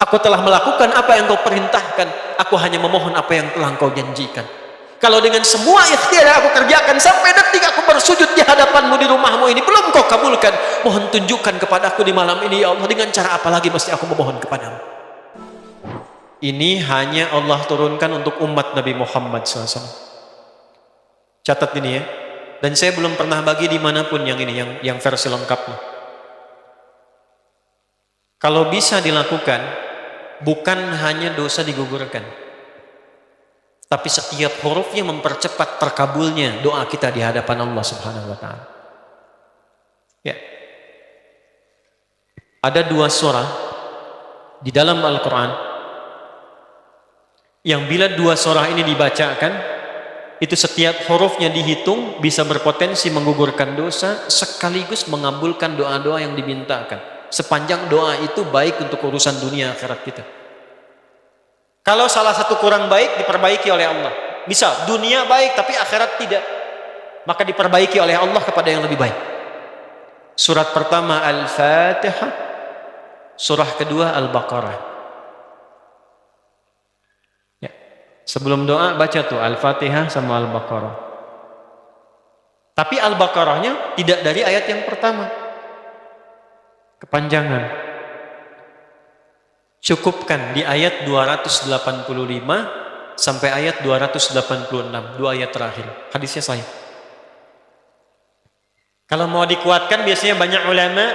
Aku telah melakukan apa yang kau perintahkan. Aku hanya memohon apa yang telah kau janjikan. Kalau dengan semua ikhtiar yang aku kerjakan sampai detik aku bersujud di hadapanmu di rumahmu ini belum kau kabulkan, mohon tunjukkan kepada aku di malam ini ya Allah, dengan cara apa lagi mesti aku memohon kepadamu. Ini hanya Allah turunkan untuk umat Nabi Muhammad SAW. Catat ini ya. Dan saya belum pernah bagi dimanapun yang ini, yang versi lengkapnya. Kalau bisa dilakukan, bukan hanya dosa digugurkan, tapi setiap hurufnya mempercepat terkabulnya doa kita di hadapan Allah Subhanahu wa Ta'ala. Ya. Ada 2 surah di dalam Al-Quran yang bila 2 surah ini dibacakan, itu setiap hurufnya dihitung bisa berpotensi menggugurkan dosa sekaligus mengabulkan doa-doa yang dimintakan. Sepanjang doa itu baik untuk urusan dunia akhirat kita. Kalau salah satu kurang baik, diperbaiki oleh Allah. Misal, dunia baik tapi akhirat tidak, maka diperbaiki oleh Allah kepada yang lebih baik. Surat pertama Al-Fatihah, surah kedua Al-Baqarah. Ya. Sebelum doa baca tuh Al-Fatihah sama Al-Baqarah. Tapi Al-Baqarahnya tidak dari ayat yang pertama. Kepanjangan. Cukupkan di ayat 285 sampai ayat 286, 2 ayat terakhir. Hadisnya sahih. Kalau mau dikuatkan biasanya banyak ulama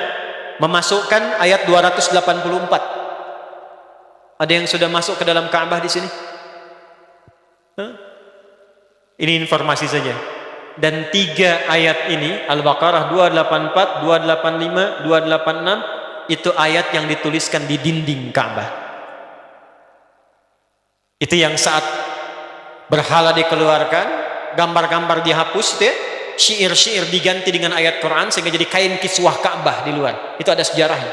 memasukkan ayat 284. Ada yang sudah masuk ke dalam Ka'bah di sini? Ini informasi saja. Dan 3 ayat ini, Al-Baqarah 284, 285, 286, itu ayat yang dituliskan di dinding Ka'bah. Itu yang saat berhala dikeluarkan, gambar-gambar dihapus, syair-syair diganti dengan ayat Quran sehingga jadi kain kiswah Ka'bah di luar. Itu ada sejarahnya.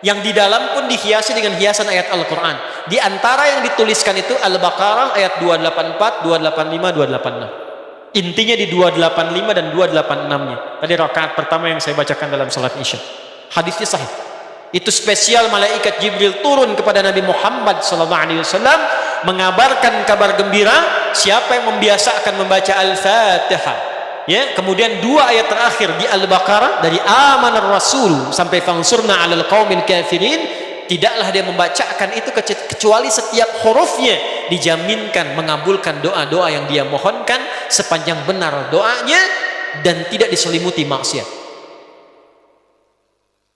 Yang di dalam pun dihiasi dengan hiasan ayat Al-Quran. Di antara yang dituliskan itu Al-Baqarah ayat 284, 285, 286. Intinya di 285 dan 286-nya. Tadi rakaat pertama yang saya bacakan dalam salat Isya. Hadisnya sahih. Itu spesial malaikat Jibril turun kepada Nabi Muhammad SAW mengabarkan kabar gembira siapa yang membiasakan membaca Al-Fatihah. Ya, kemudian 2 ayat terakhir di Al-Baqarah dari amanar Rasul sampai fansurna 'alal qaumil kafirin, tidaklah dia membacakan itu kecuali setiap hurufnya dijaminkan mengabulkan doa-doa yang dia mohonkan sepanjang benar doanya dan tidak diselimuti maksiat.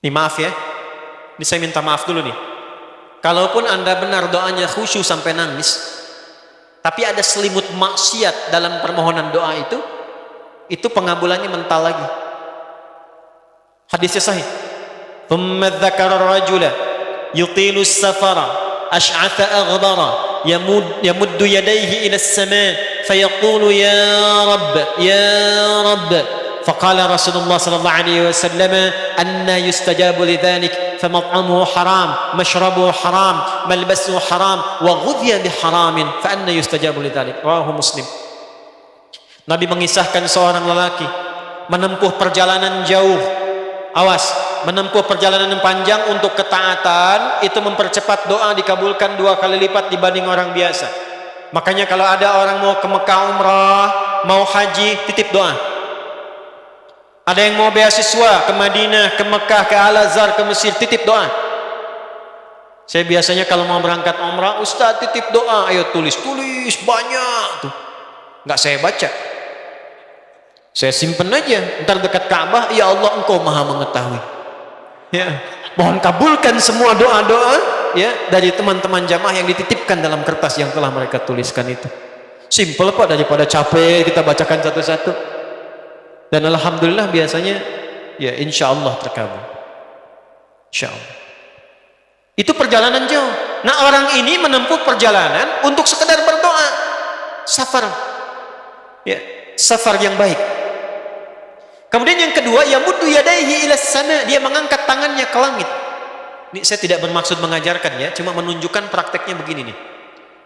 Ini maaf ya. Ini saya minta maaf dulu nih. Kalaupun Anda benar doanya khusyuk sampai nangis, tapi ada selimut maksiat dalam permohonan doa itu pengabulannya mental lagi. Hadisnya sahih. Thumma dzakara ar-rajula yutilu as-safara ash'atha aghdara yamuddu yadayhi ila as-sama' fayaqulu ya rabb ya rabb. فقال رسول الله صلى الله عليه وسلم أن يستجاب لذلك فمطعمه حرام مشربه حرام ملبسه حرام وغذي بحرام فأن يستجاب لذلك. رواه مسلم. Nabi mengisahkan seorang lelaki menempuh perjalanan jauh. Awas, menempuh perjalanan yang panjang untuk ketaatan itu mempercepat doa dikabulkan 2 kali lipat dibanding orang biasa. Makanya kalau ada orang mau ke Mekah umrah, mau haji, titip doa. Ada yang mau beasiswa ke Madinah, ke Mekah, ke Al-Azhar, ke Mesir, titip doa. Saya biasanya kalau mau berangkat umrah, Ustaz titip doa, ayo tulis banyak tuh. Nggak saya baca. Saya simpen aja, ntar dekat Ka'bah, ya Allah Engkau Maha mengetahui. Ya, mohon kabulkan semua doa-doa ya dari teman-teman jamaah yang dititipkan dalam kertas yang telah mereka tuliskan itu. Simple Pak, daripada capek kita bacakan satu-satu. Dan alhamdulillah biasanya ya insya Allah terkabul. Insya Allah. Itu perjalanan jauh. Nah orang ini menempuh perjalanan untuk sekedar berdoa. Safar. Ya, safar yang baik. Kemudian yang kedua, yamuddu yadayhi ila sama', dia mengangkat tangannya ke langit. Ini saya tidak bermaksud mengajarkan ya, cuma menunjukkan prakteknya begini nih.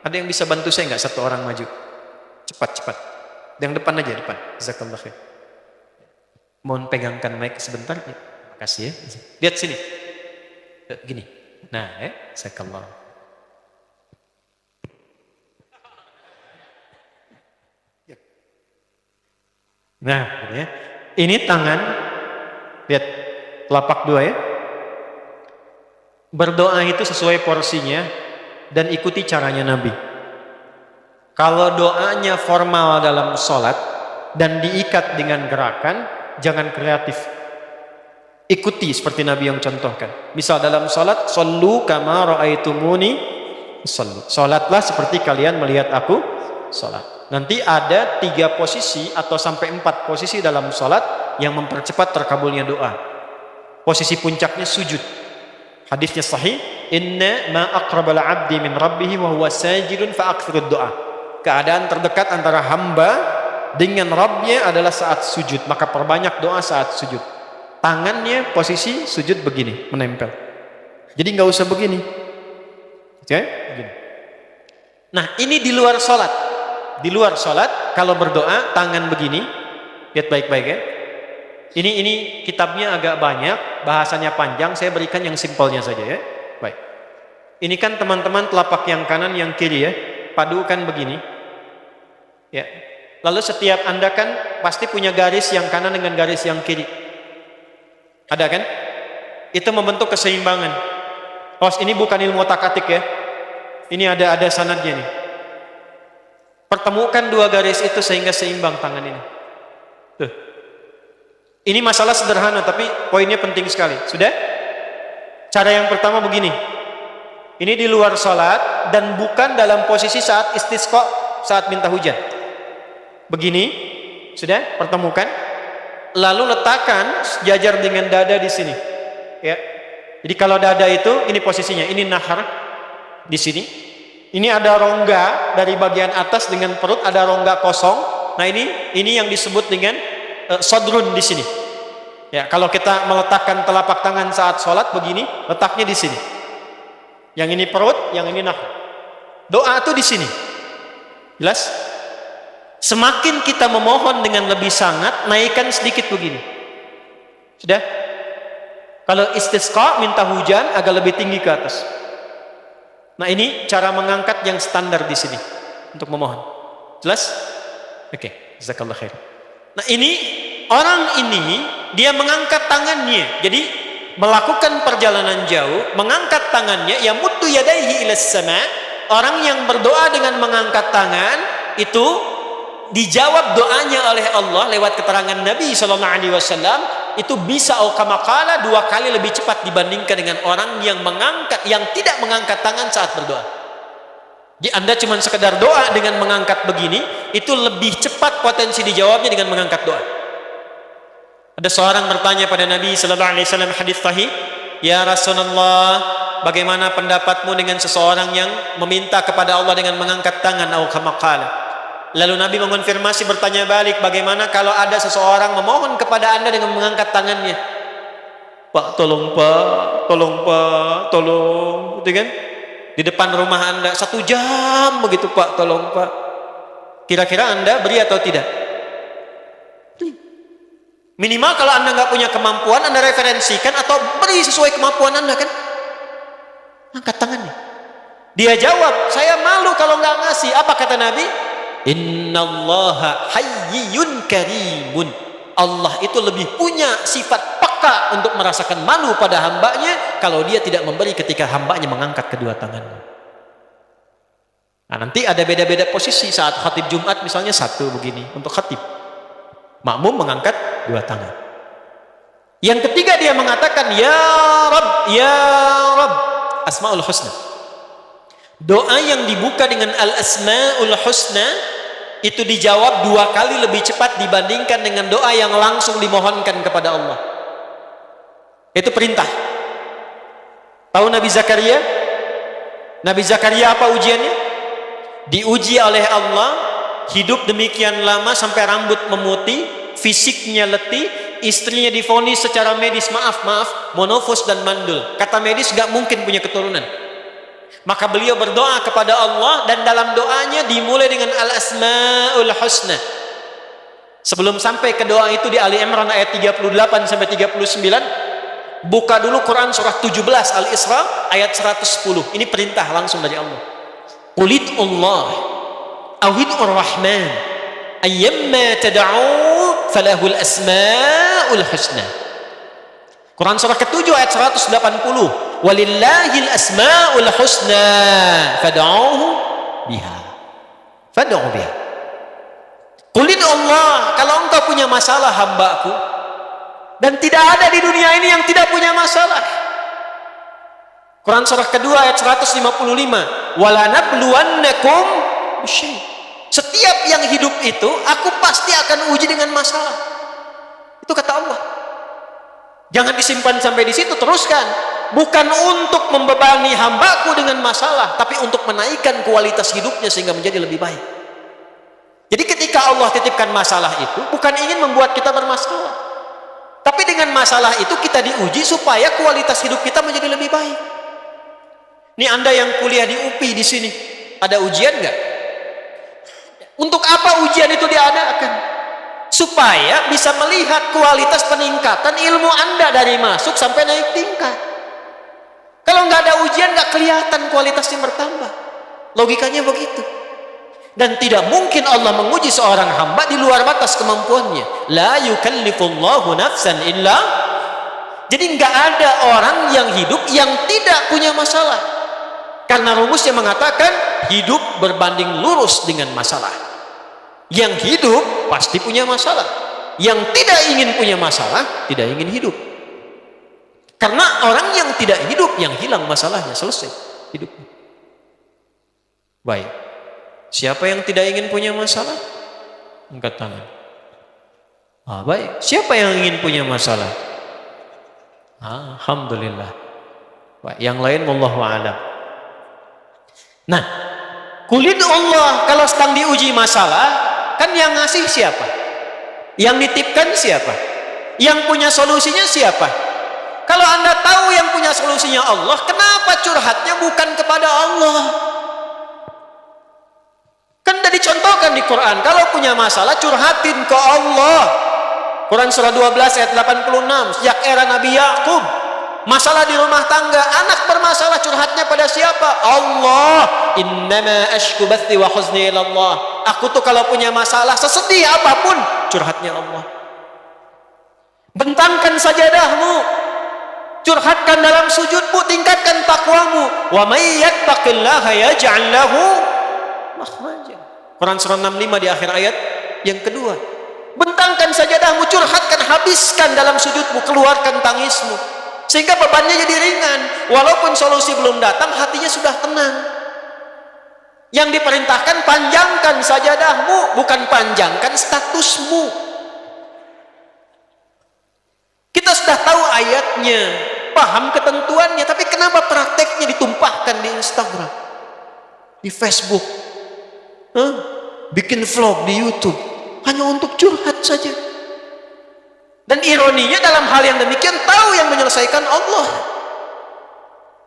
Ada yang bisa bantu saya nggak, satu orang maju? Cepat. Yang depan aja, depan. Jazakallah khair. Mohon pegangkan mic sebentar ya. Makasih ya. Lihat sini. Gini. Nah, jazakallah. Nah, ini, ya. Ini tangan, lihat telapak dua ya. Berdoa itu sesuai porsinya dan ikuti caranya Nabi. Kalau doanya formal dalam sholat dan diikat dengan gerakan, jangan kreatif. Ikuti seperti Nabi yang contohkan. Misal dalam sholat, shollu kama ra'aitumuni shollu. Sholatlah seperti kalian melihat aku sholat. Nanti ada 3 posisi atau sampai 4 posisi dalam sholat yang mempercepat terkabulnya doa. Posisi puncaknya sujud. Hadisnya sahih, inna ma aqrabal abdi min rabbih wa huwa sajidun fa aktsirud doa. Keadaan terdekat antara hamba dengan Rabbnya adalah saat sujud, maka perbanyak doa saat sujud. Tangannya posisi sujud begini, menempel. Jadi nggak usah begini. Oke? Begini. Nah, ini di luar sholat. Di luar sholat, kalau berdoa tangan begini, lihat baik-baik ya. Ini kitabnya agak banyak, bahasanya panjang. Saya berikan yang simpelnya saja ya. Baik. Ini kan teman-teman telapak yang kanan, yang kiri ya. Padukan begini. Ya. Lalu setiap Anda kan pasti punya garis yang kanan dengan garis yang kiri. Ada kan? Itu membentuk keseimbangan. Oh, ini bukan ilmu otak-atik ya. Ini ada sanadnya nih. Pertemukan 2 garis itu sehingga seimbang tangan ini. Tuh. Ini masalah sederhana tapi poinnya penting sekali. Sudah? Cara yang pertama begini. Ini di luar sholat dan bukan dalam posisi saat istisqa, saat minta hujan. Begini. Sudah? Pertemukan. Lalu letakkan sejajar dengan dada di sini. Ya. Jadi kalau dada itu ini posisinya, ini nahar di sini. Ini ada rongga dari bagian atas dengan perut, ada rongga kosong. Nah, ini yang disebut dengan sodrun di sini. Ya, kalau kita meletakkan telapak tangan saat sholat begini, letaknya di sini. Yang ini perut, yang ini nahar. Doa itu di sini. Jelas? Semakin kita memohon dengan lebih sangat, naikkan sedikit begini. Sudah? Kalau istisqa minta hujan agak lebih tinggi ke atas. Nah, ini cara mengangkat yang standar di sini untuk memohon. Jelas? Oke, jazakallah khair. Nah, ini orang ini dia mengangkat tangannya. Jadi melakukan perjalanan jauh, mengangkat tangannya, ya muddu yadaihi ilas sama. Orang yang berdoa dengan mengangkat tangan itu dijawab doanya oleh Allah lewat keterangan Nabi SAW. Itu bisa kama-qala 2 kali lebih cepat dibandingkan dengan orang yang tidak mengangkat tangan saat berdoa. Jadi Anda cuma sekedar doa dengan mengangkat begini, itu lebih cepat potensi dijawabnya dengan mengangkat doa. Ada seorang bertanya pada Nabi sallallahu alaihi wasallam, hadis sahih, "Ya Rasulullah, bagaimana pendapatmu dengan seseorang yang meminta kepada Allah dengan mengangkat tangan atau kama-qala?" Lalu Nabi mengonfirmasi, bertanya balik, bagaimana kalau ada seseorang memohon kepada Anda dengan mengangkat tangannya? Pak, tolong Pak, tolong Pak, tolong, gitu kan? Di depan rumah Anda 1 jam begitu, Pak, tolong Pak. Kira-kira Anda beri atau tidak? Minimal kalau Anda nggak punya kemampuan, Anda referensikan atau beri sesuai kemampuan Anda kan? Angkat tangannya. Dia jawab, saya malu kalau nggak ngasih. Apa kata Nabi? Innallaha hayyun karimun. Allah itu lebih punya sifat peka untuk merasakan malu pada hambanya kalau dia tidak memberi ketika hambanya mengangkat kedua tangannya. Nah, nanti ada beda-beda posisi saat khatib Jumat, misalnya 1 begini untuk khatib. Makmum mengangkat 2 tangan. Yang ketiga dia mengatakan ya Rabb, ya Rabb, Asmaul Husna. Doa yang dibuka dengan Al-Asmaul Husna itu dijawab 2 kali lebih cepat dibandingkan dengan doa yang langsung dimohonkan kepada Allah. Itu perintah. Tahu Nabi Zakaria? Nabi Zakaria apa ujiannya? Diuji oleh Allah, hidup demikian lama sampai rambut memutih, fisiknya letih, istrinya divonis secara medis, maaf, monofos dan mandul. Kata medis gak mungkin punya keturunan. Maka beliau berdoa kepada Allah dan dalam doanya dimulai dengan Al-Asmaul Husna. Sebelum sampai ke doa itu di Ali Imran ayat 38 sampai 39, buka dulu Quran surah 17 Al-Isra ayat 110. Ini perintah langsung dari Allah. Qulidullah awid'ur rahman ayyamma tad'u falahul asmaul husna. Quran surah ke-7 ayat 180. Walillahil asmaul husna fad'uhu biha. Fad'u biha. Qulin Allah, kalau engkau punya masalah hambaku, dan tidak ada di dunia ini yang tidak punya masalah. Quran surah kedua ayat 155. Walanabluwannakum bisyai'. Setiap yang hidup itu aku pasti akan uji dengan masalah. Itu kata Allah. Jangan disimpan sampai di situ, teruskan. Bukan untuk membebani hambaku dengan masalah, tapi untuk menaikkan kualitas hidupnya sehingga menjadi lebih baik. Jadi ketika Allah titipkan masalah itu bukan ingin membuat kita bermasalah, tapi dengan masalah itu kita diuji supaya kualitas hidup kita menjadi lebih baik. Ini Anda yang kuliah di UPI di sini, ada ujian nggak? Untuk apa ujian itu diadakan? Supaya bisa melihat kualitas peningkatan ilmu Anda dari masuk sampai naik tingkat. Kalau nggak ada ujian nggak kelihatan kualitasnya bertambah. Logikanya begitu. Dan tidak mungkin Allah menguji seorang hamba di luar batas kemampuannya. La yukallifullahu nafsan illa. Jadi nggak ada orang yang hidup yang tidak punya masalah. Karena rumusnya mengatakan hidup berbanding lurus dengan masalah. Yang hidup pasti punya masalah. Yang tidak ingin punya masalah tidak ingin hidup. Karena orang yang tidak hidup yang hilang masalahnya, selesai hidupnya. Baik. Siapa yang tidak ingin punya masalah? Angkat tangan. Baik. Siapa yang ingin punya masalah? Alhamdulillah. Baik. Yang lain wallahu a'lam. Nah, kulit Allah kalau sedang diuji masalah, kan yang ngasih siapa? Yang nitipkan siapa? Yang punya solusinya siapa? Kalau Anda tahu yang punya solusinya Allah, kenapa curhatnya bukan kepada Allah? Kan sudah dicontohkan di Quran, kalau punya masalah curhatin ke Allah. Quran surah 12 ayat 86, sejak era Nabi Yakub, masalah di rumah tangga, anak bermasalah curhatnya pada siapa? Allah. Innama ashku bathi wa huzni ila Allah. Aku tuh kalau punya masalah sesedih apapun curhatnya Allah. Bentangkan sajadahmu, curhatkan dalam sujudmu, tingkatkan takwamu. Wa may yattaqillaha yaj'al lahu makhraja. Quran surah 65 di akhir ayat yang kedua. Bentangkan sajadahmu, curhatkan, habiskan dalam sujudmu, keluarkan tangismu, sehingga bebannya jadi ringan. Walaupun solusi belum datang, hatinya sudah tenang. Yang diperintahkan panjangkan sajadahmu, bukan panjangkan statusmu. Kita sudah tahu ayatnya, paham ketentuannya, tapi kenapa prakteknya ditumpahkan di Instagram, di Facebook, bikin vlog di YouTube, hanya untuk curhat saja. Dan ironinya dalam hal yang demikian tahu yang menyelesaikan Allah.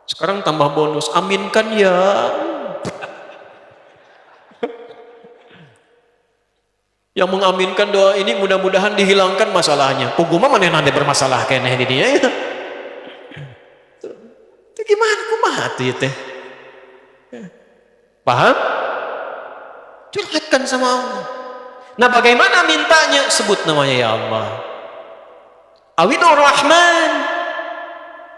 Sekarang tambah bonus, aminkan ya. Yang mengaminkan doa ini mudah-mudahan dihilangkan masalahnya. Puguma mana nanti bermasalah kayaknya di dia ya. Itu gimana kumaha tuh teh? Paham? Curhatkan sama Allah. Nah, bagaimana mintanya? Sebut namanya ya Allah. Awinur Rahman.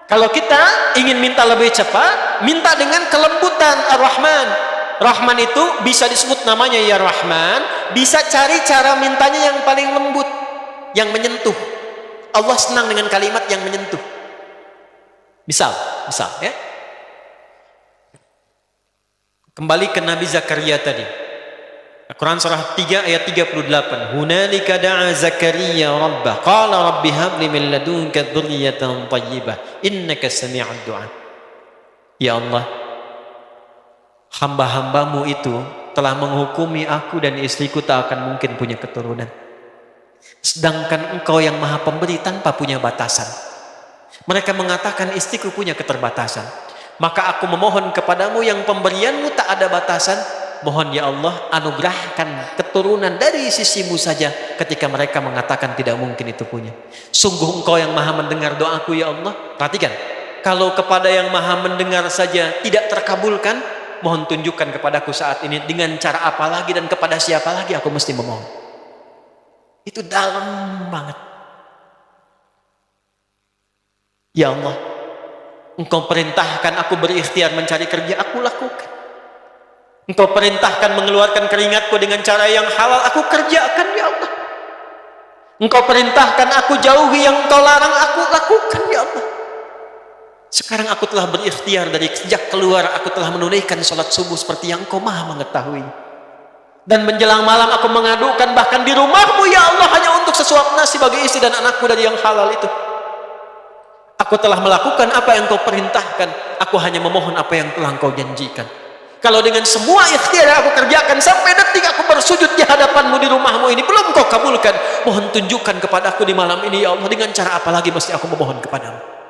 Kalau kita ingin minta lebih cepat, minta dengan kelembutan Ar-Rahman. Rahman itu bisa disebut namanya ya Rahman, bisa cari cara mintanya yang paling lembut, yang menyentuh. Allah senang dengan kalimat yang menyentuh. Misal ya. Kembali ke Nabi Zakaria tadi. Quran surah 3 ayat 38. Hunalika da'a Zakaria rabbah qala rabbi habli min ladunka dzurriyyatan thayyibah innaka sami'ud du'a. Ya Allah, hamba-hambamu itu telah menghukumi aku dan istriku tak akan mungkin punya keturunan. Sedangkan engkau yang maha pemberi tanpa punya batasan. Mereka mengatakan istriku punya keterbatasan. Maka aku memohon kepadamu yang pemberianmu tak ada batasan. Mohon ya Allah anugerahkan keturunan dari sisimu saja ketika mereka mengatakan tidak mungkin itu punya. Sungguh engkau yang maha mendengar doaku ya Allah. Perhatikan, kalau kepada yang maha mendengar saja tidak terkabulkan, mohon tunjukkan kepadaku saat ini dengan cara apa lagi dan kepada siapa lagi aku mesti memohon. Itu dalam banget. Ya Allah, Engkau perintahkan aku berikhtiar mencari kerja, aku lakukan. Engkau perintahkan mengeluarkan keringatku dengan cara yang halal, aku kerjakan ya Allah. Engkau perintahkan aku jauhi yang Engkau larang, aku lakukan ya Allah. Sekarang aku telah berikhtiar dari sejak keluar, aku telah menunaikan sholat subuh seperti yang Engkau maha mengetahui. Dan menjelang malam aku mengadukan bahkan di rumahmu ya Allah hanya untuk sesuap nasi bagi istri dan anakku dari yang halal itu. Aku telah melakukan apa yang Engkau perintahkan, aku hanya memohon apa yang telah Engkau janjikan. Kalau dengan semua ikhtiar yang aku kerjakan sampai detik aku bersujud di hadapanmu di rumahmu ini belum Kau kabulkan, mohon tunjukkan kepada aku di malam ini ya Allah, dengan cara apa lagi mesti aku memohon kepadamu.